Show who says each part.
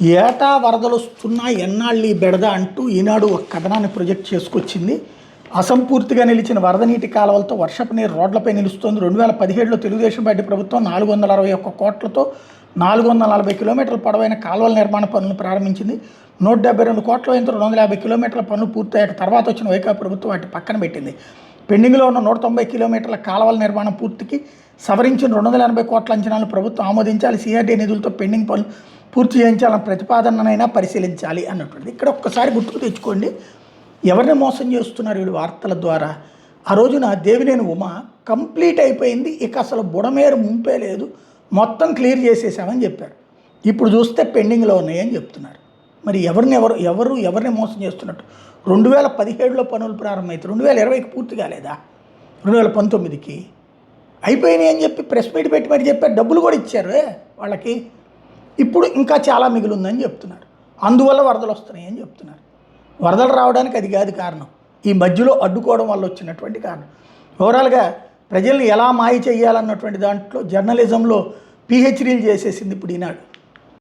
Speaker 1: ఏటా వరదలు వస్తున్నా ఎన్నాళ్ళు ఈ బెడద అంటూ ఈనాడు ఒక కథనాన్ని ప్రొజెక్ట్ చేసుకొచ్చింది. అసంపూర్తిగా నిలిచిన వరద నీటి కాలువలతో వర్షపు నీరు రోడ్లపై నిలుస్తోంది. 2017లో తెలుగుదేశం పార్టీ ప్రభుత్వం 461 కోట్లతో 440 కిలోమీటర్ల పొడవైన కాలువల నిర్మాణ పనులను ప్రారంభించింది. 172 కోట్ల వ్యయంతో 250 కిలోమీటర్ల పనులు పూర్తయ్యాక తర్వాత వచ్చిన వైకాపా ప్రభుత్వం వాటి పక్కన పెట్టింది. పెండింగ్లో ఉన్న 190 కిలోమీటర్ల కాలువల నిర్మాణం పూర్తికి సవరించిన 280 కోట్ల అంచనాలను ప్రభుత్వం ఆమోదించాలి. సిఆర్డీ నిధులతో పెండింగ్ పనులు పూర్తి చేయించాలన్న ప్రతిపాదననైనా పరిశీలించాలి అన్నటువంటిది. ఇక్కడ ఒక్కసారి గుర్తుకు తెచ్చుకోండి, ఎవరిని మోసం చేస్తున్నారు వీళ్ళు వార్తల ద్వారా. ఆ రోజున దేవినేని ఉమ కంప్లీట్ అయిపోయింది, ఇక అసలు బుడమేరు ముంపే లేదు, మొత్తం క్లియర్ చేసేసామని చెప్పారు. ఇప్పుడు చూస్తే పెండింగ్లో ఉన్నాయని చెప్తున్నారు. మరి ఎవరిని మోసం చేస్తున్నట్టు? 2017లో పనులు ప్రారంభమైతే 2020కి పూర్తి కాలేదా? 2019కి అయిపోయినాయి అని చెప్పి ప్రెస్ మీట్ పెట్టి మరి చెప్పారు. డబ్బులు కూడా ఇచ్చారు వాళ్ళకి. ఇప్పుడు ఇంకా చాలా మిగిలిందని చెప్తున్నారు. అందువల్ల వరదలు వస్తున్నాయి అని చెప్తున్నారు. వరదలు రావడానికి అది కాదు కారణం, ఈ మధ్యలో అడ్డుకోవడం వల్ల వచ్చినటువంటి కారణం. ఓవరాల్గా ప్రజల్ని ఎలా మాయ చేయాలన్నటువంటి దాంట్లో జర్నలిజంలో పిహెచ్డీలు చేసేసింది ఇప్పుడు ఈనాడు.